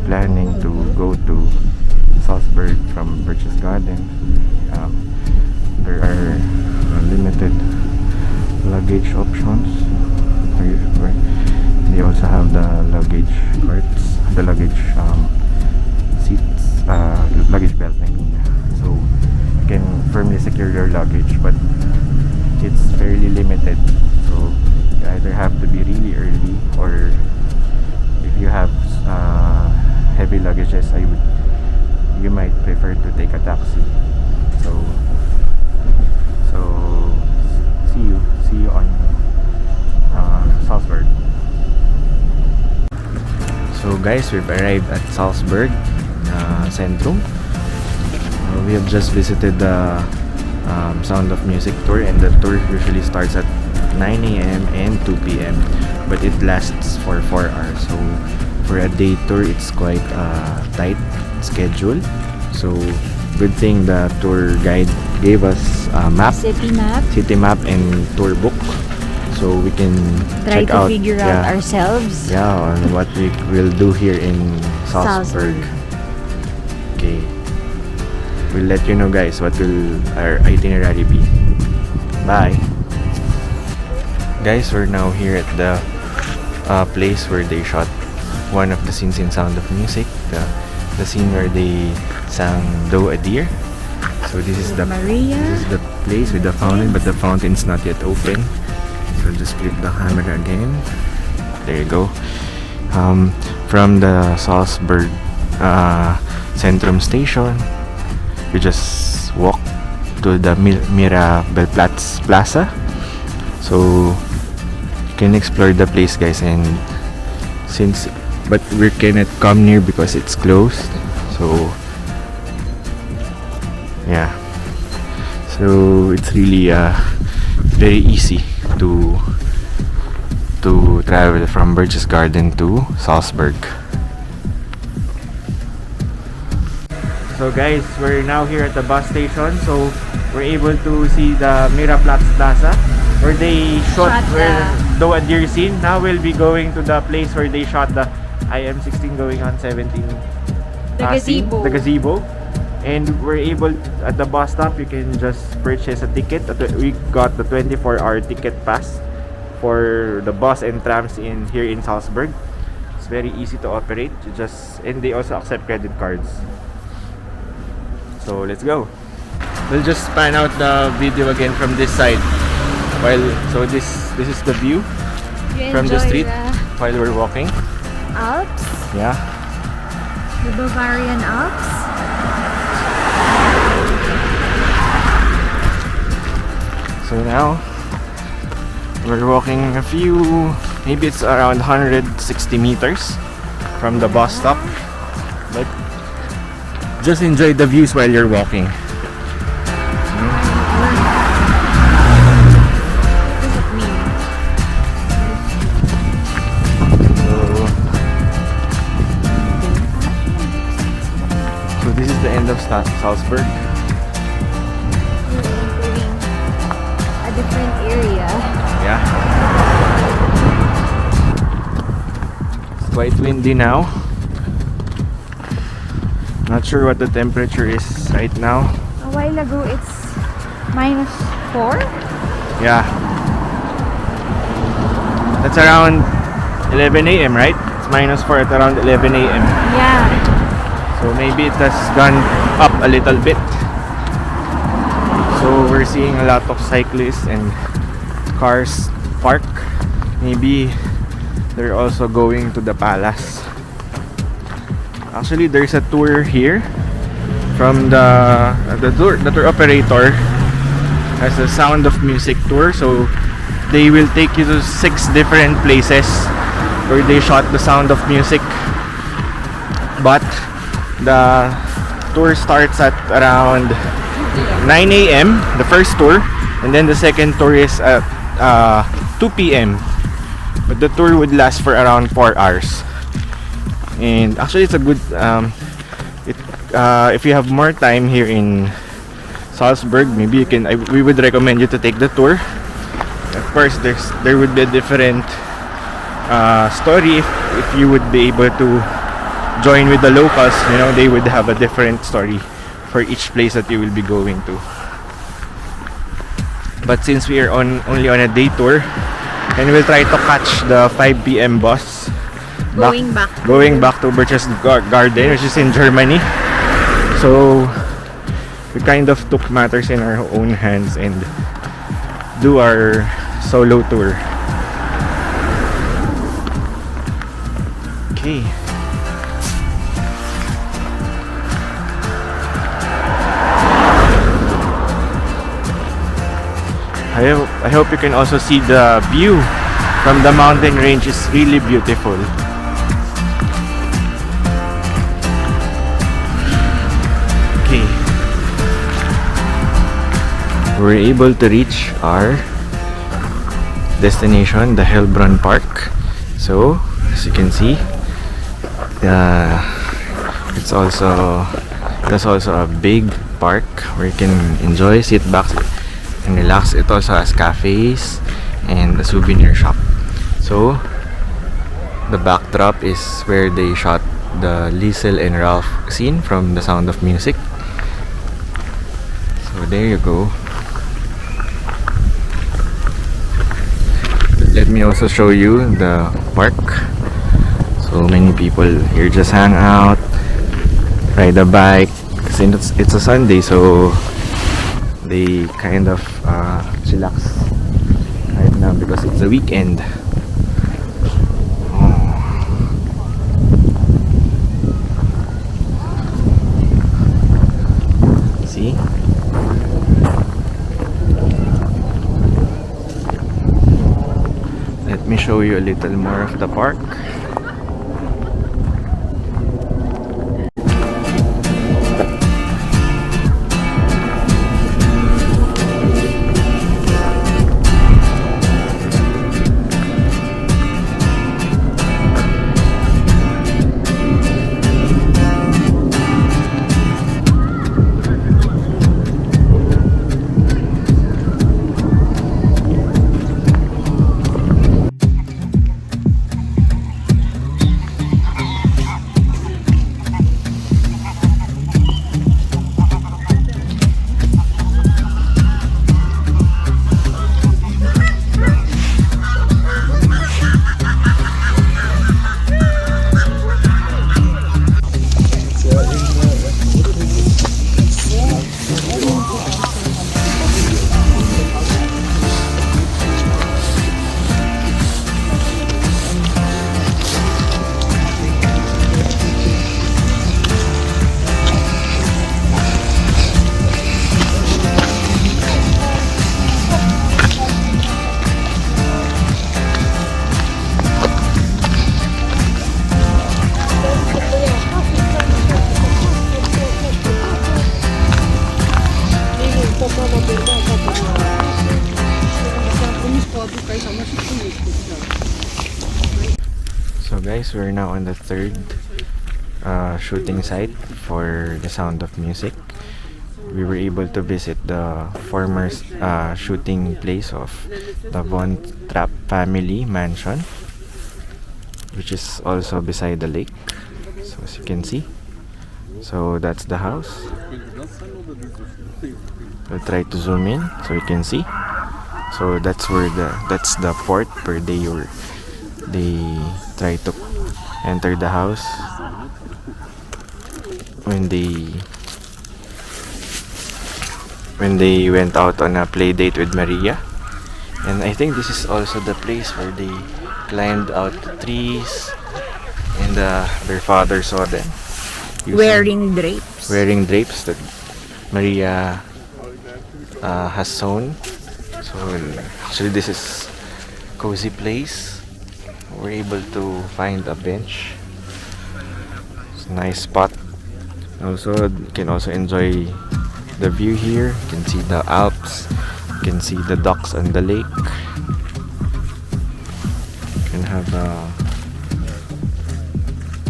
planning to go to Salzburg from Berchtesgaden, there are limited luggage options. They also have the luggage carts, the luggage seats, luggage belt, I mean. So you can firmly secure your luggage, but it's fairly limited. So you either have to be really early, or if you have heavy luggages, you might prefer to take a taxi. So see you on Salzburg. So guys, we've arrived at Salzburg Centrum. We have just visited the Sound of Music tour, and the tour usually starts at 9 a.m. and 2 p.m. but it lasts for 4 hours. So for a day tour, it's quite a tight schedule. So good thing the tour guide gave us a map, city map and tour book, so we can try check to out, figure out ourselves on what we will do here in Salzburg. Okay, we'll let you know, guys, what will our itinerary be. Bye guys. We're now here at the place where they shot one of the scenes in Sound of Music, the scene where they sang Do a Deer. So this is the place with the fountain, but the fountain's not yet open. So just flip the camera again. There you go. From the Salzburg Centrum station, you just walk to the Mirabelplatz Plaza. So you can explore the place, guys, and but we cannot come near because it's closed. So yeah, so it's really very easy to travel from Berchtesgaden to Salzburg. So guys, we're now here at the bus station. So we're able to see the Miraplatz Plaza where they shot Do a Deer scene. Now we'll be going to the place where they shot the IM16 going on 17. The gazebo. And we're able, at the bus stop, you can just purchase a ticket. We got the 24-hour ticket pass for the bus and trams here in Salzburg. It's very easy to operate. And they also accept credit cards. So let's go. We'll just pan out the video again from this side. So this is the view from the street while we're walking. Alps? Yeah. The Bavarian Alps? So now we're walking maybe it's around 160 meters from the bus stop, but just enjoy the views while you're walking. So this is the end of Salzburg. Different area. Yeah. It's quite windy now. Not sure what the temperature is right now. A while ago it's -4? Yeah. That's around 11 a.m., right? It's -4 at around 11 a.m. Yeah. So maybe it has gone up a little bit. So we're seeing a lot of cyclists and cars park. Maybe they're also going to the palace. Actually, there's a tour here from the tour operator has a Sound of Music tour. So they will take you to 6 different places where they shot the Sound of Music. But the tour starts at around 9 a.m. the first tour, and then the second tour is at 2 p.m. but the tour would last for around 4 hours. And actually it's a good if you have more time here in Salzburg, maybe we would recommend you to take the tour. Of course there would be a different story if you would be able to join with the locals, you know, they would have a different story for each place that you will be going to. But since we are only on a day tour, and we'll try to catch the 5 p.m. bus Going back. going back to Berchtesgaden, which is in Germany. So we kind of took matters in our own hands and do our solo tour. Okay. I hope you can also see the view from the mountain range. Is really beautiful. Okay. We're able to reach our destination, the Hellbrunn Park. So, as you can see, there's also a big park where you can enjoy, sit back and relax. It also has cafes and a souvenir shop. So the backdrop is where they shot the Liesel and Ralph scene from The Sound of Music. So there you go. Let me also show you the park. So many people here just hang out, ride a bike. Kasi it's a Sunday, so they kind of chillax right now because it's a weekend. See? Let me show you a little more of the park. So guys, we're now on the third shooting site for The Sound of Music. We were able to visit the former shooting place of the Von Trapp family mansion, which is also beside the lake. So as you can see, so that's the house. We'll try to zoom in so you can see. So that's the fort where they try to enter the house when they went out on a play date with Maria. And I think this is also the place where they climbed out the trees and their father saw them Wearing drapes that Maria has sewn. So actually this is cozy place. We're able to find a bench. It's a nice spot. Also, you can also enjoy the view here. You can see the Alps. You can see the docks on the lake. You can have a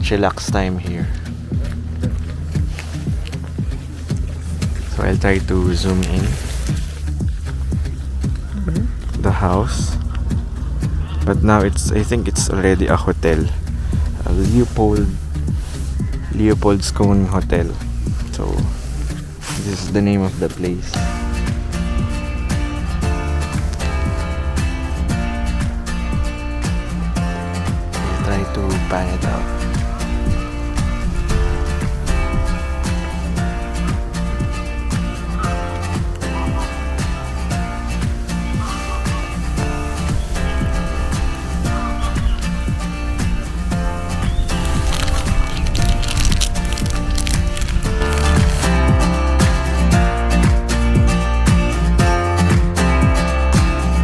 chillax time here. So I'll try to zoom in the house. But now I think it's already a hotel. Leopold Leopold's Cone Hotel. So, this is the name of the place. We'll try to pan it out.